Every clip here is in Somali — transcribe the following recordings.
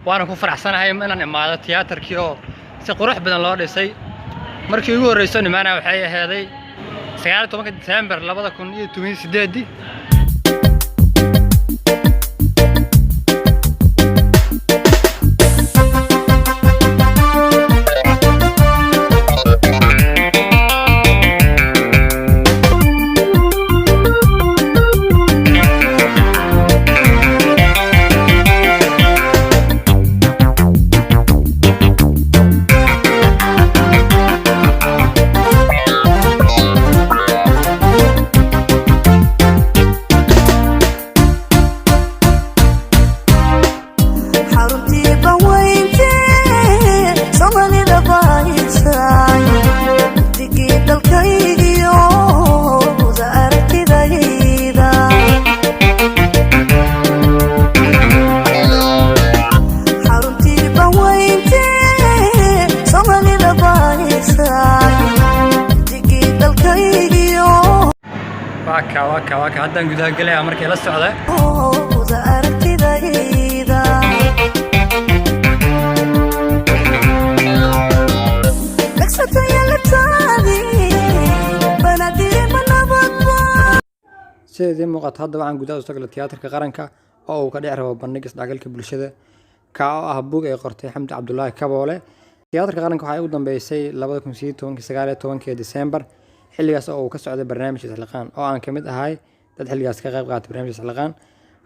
waana ku faraxsanahay inaan imaado tiyaatarkii oo si qurux badan loo dhisay markii ugu horeysay nimaana waxay ahaaday 19 December 2018 haddaan gudaha galaya markay la socda sidii muuqata hadda waxaan gudaha u soo galay tiyaatarka qaranka oo uu ka dhici rabo bandhig isdhexgalka bulshada ka oo ah buug ay qortay Xamdi Cabdullaahi Kaboole tiyaatarka qaranka waxay ugu dambeysay 2019 December xilligaas oo uu ka socday barnaamij isxilqaan oo aan kamid ahay dad xilligaas ka qayb qaatay barnaamij isxilqaan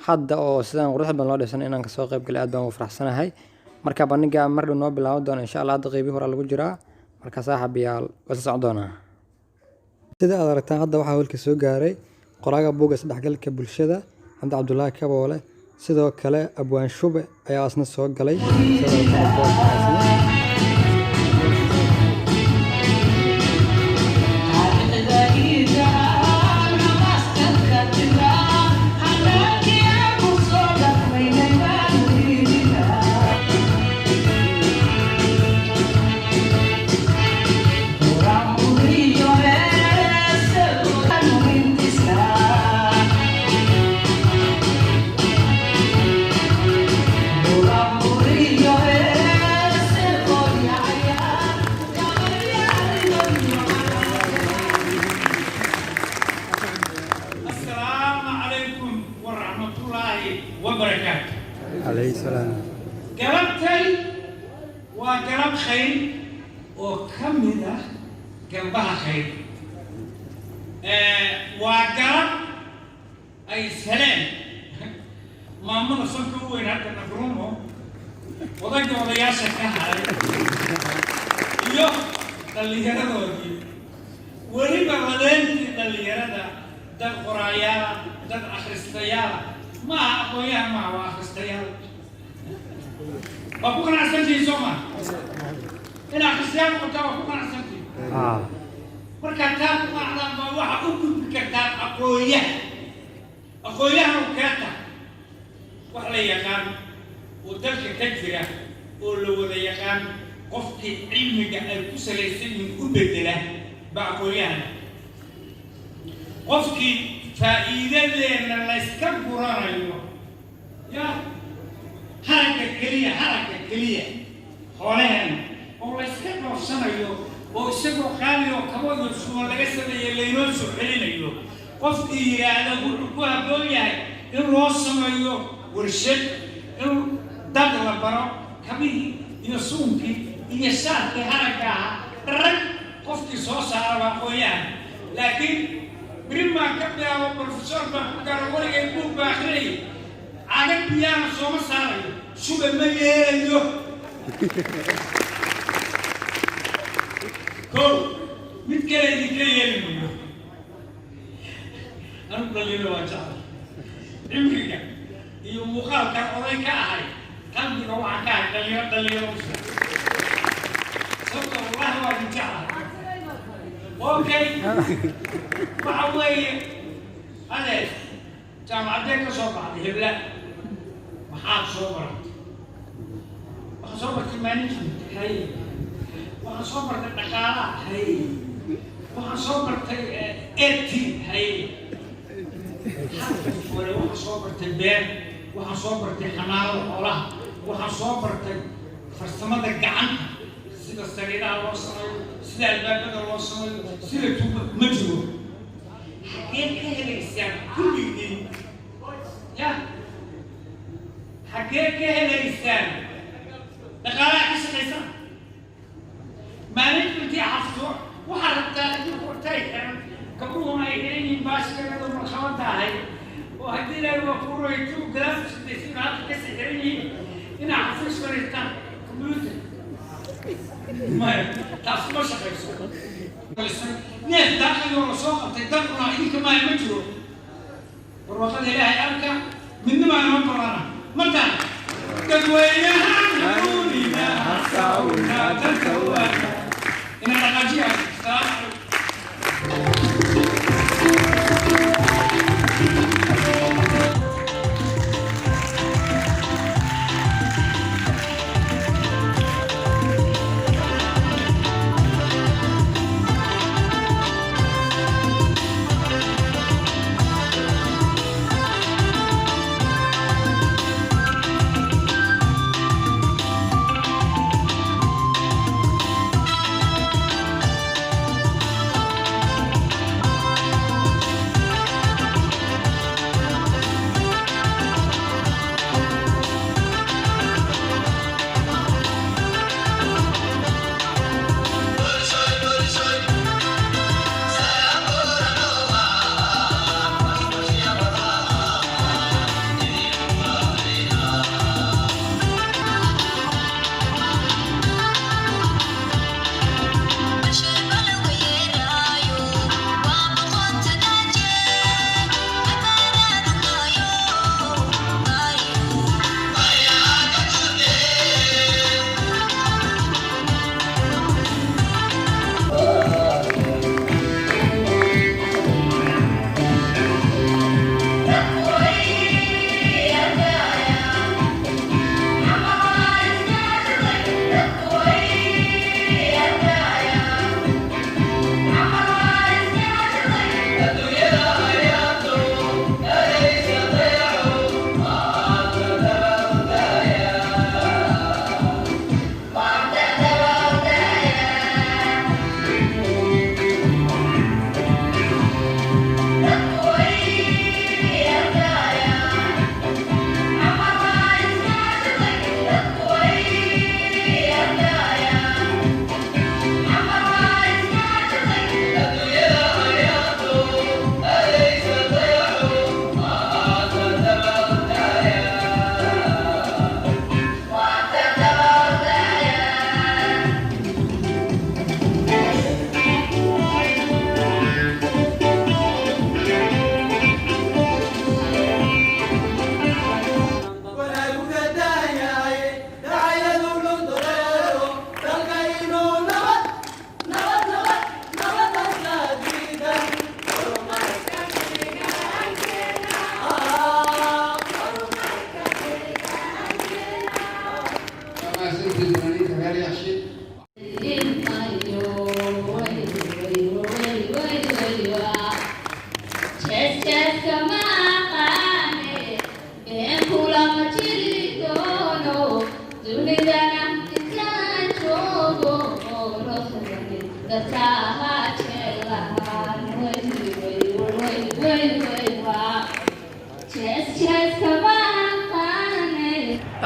hadda oo sidaan qurux badan loo dhisan inaan ka soo qayb galay aad baan u faraxsanahay marka bandhiga mar dhow noo bilaaban doona insha Allah hadda qeybihi hore lagu jiraa marka saaxiibayaal wada socon doona sida aad aragtaan hadda waxa hawlka soo gaaray qoraaga buugga isdhexgalka bulshada Xamdi Cabdullaahi Kaboole sidoo kale Abwaan Shube ayaa asna soo galay عليه السلام قلبتي وقلب خير وكمله قلبها خير وقلب اي سلام ما مر صنكو وين هذا نفرمه وضيق وضياشة كهاي يو اللي يرده وريبا غدنتي اللي يرده دل قرايا دل اخرستيال ما أقوياء ما وأخستيال بكون عسنتي زوما إن أخستيال وقتها بكون عسنتي مركتاب أعلم واحد أقول كتاب أقوياء وكاتا وحلا يكان ودرك كجرة ولو ذا يكان قفك علمك الكسر يصير من أبدله بأقوياء قفك فإذا لنا نستكبرنا اليوم يا حركة كلية حولنا والله استكبر سنة اليوم واستكبر خالي وكمان يرسمون لجسد يلينون سحلين اليوم قفت هذا بقولها بقولها الرسم اليوم ورشد دخل برا كبيه يصومك يساعد حركة رك قفت صوص على قويان لكن بريما كبدا وبروفيسور بقرا يقول باخري عادك بيان سوما ساري شو بميلو كو متكلم يجيلو انا بقول له واجا امريكا يوم مخال كان اوري كاي كان بيقول عكا دليل سبحان الله وجعل اوكي معوي هذا جامعتك صوبة هبلة محاط صوبة صوبة المانجمنت هي وصوبة الدكارة هي وصوبة الاتي هي وصوبة البيت وصوبة الحمار والحولة waxaan soo bartay farsamada gacanta sida sariiraha loo sameeyo sida albaabada loo sameeyo sida tuuba ma jiro xagee ka helaysaan kulligiin ya xagee ka helaysaan dhaqaalaha ka shaqaysaan maalintii xafto waxaa rabtaa idinku tay gabdhuhuna ay leeyihiin baashkeeda marxabada ahay oo haddii ilaahay waa fuuraytu galaafisdaysin halka ka sixiran yihiin inaa xafiis fariistaan computer maya taas ma shaqayso neef daaqadoo la soo qabtay dadkuna idinka maaya ma jiro barwaaqada ilaahay arka midnimaa inoo barana martaan dadweynaha nuunina hasaawna dadkawaana ina dhaqaajiyaa salaamu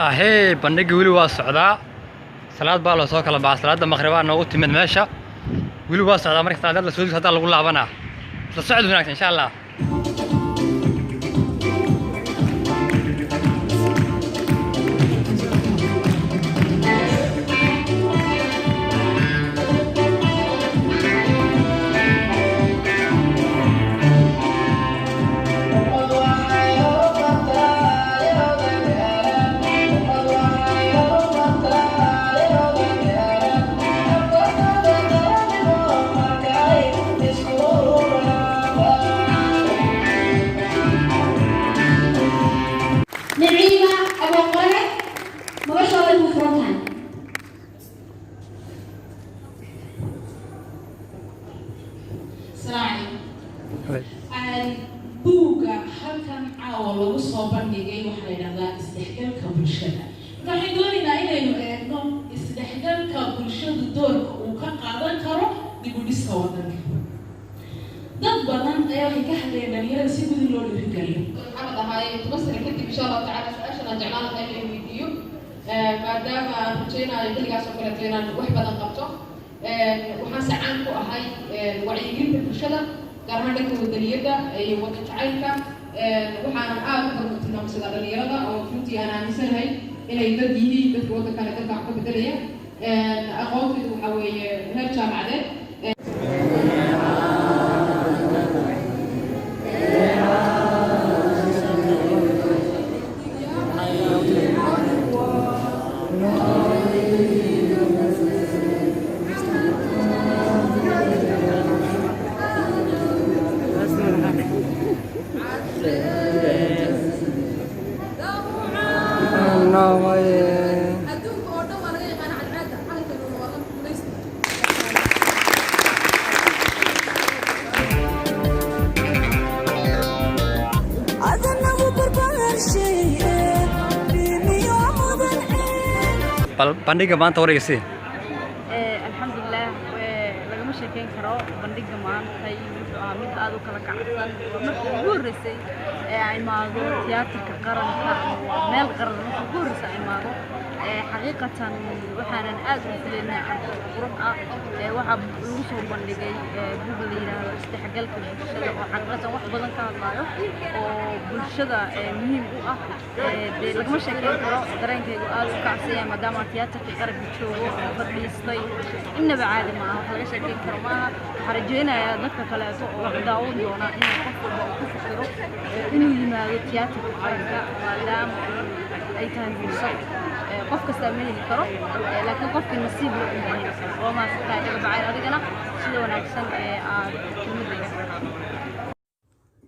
ahee bandhigii weli waa socdaa salaad baa loo soo kala baxay salaada maqribaa noogu timid meesha weli waa socdaa marka salaad la soo hadda lagu laabanaa la socod wanaagsan insha Allah buugga halkan caawa lagu soo bandhigay waxaa la yidhahdaa isdhexgalka bulshada. Marka waxay waxay ka hadlayeen dhalinyarada si gudi loo dhiirigeliyo maxamed ahaay tumasana kadib insha allahu tacaala su-aashan aan jeclaan lahay inay weydiiyo maadaama aan rajaynayo xilligaas oo kaleeto inaan wax badan qabto waxaan si caan ku ahay wacyigelinta bulshada gaar ahaan dhanka wadaniyadda iyo wada jacaylka waxaanan aad u bartilmaamsadaa dhalinyarada oo runtii aan aaminsanahay inay dad yihiin dadka waddankana dalka wax ka bedelaya aqoontooda waxaa weeye heer jaamacadeed bandhiga maanta waraysi alxamdulilah lagama sheekeyn karo bandhiga maanta wuxuu ahaa mid aad u kala kacsan waa markii ugu horreysay ee ay imaado tiyaatarka qaranka waa meel qaran markii ugu horreysay ay imaado xaqiiqatan waxaanan aad u filaynay carruur qurux ah waxaa lagu soo bandhigay buugga la yidhaahdo isdhexgalka bulshada oo xaqiiqatan wax badan ka hadlaayo oo bulshada muhiim u ah dee lagama sheekeyn karo dareenkaygu aad u kacsaya maadaama tiyaatarka qaranka joogo oo fadhiistay innaba caadi maaha wax laga sheekeyn karo maaha waxaan rajaynayaa dadka kaleeto oo daawan doona inuu qof walba ku fikiro inuu yimaado tiyaatarka qaranka maadaama ay tahay fursad qof kasta ma heli karo laakiin qofkii nasiib leh uu heli karo oo maastaa dhagabacay adigana sida wanaagsan ee aad kelmadda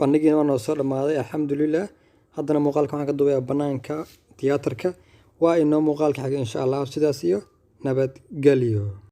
bandhigiina waa noo soo dhammaaday alxamdulilah haddana muuqaalka waxaan ka duubayaa bannaanka tiyaatarka waa inoo muuqaalka xiga insha allah sidaas iyo nabadgelyo.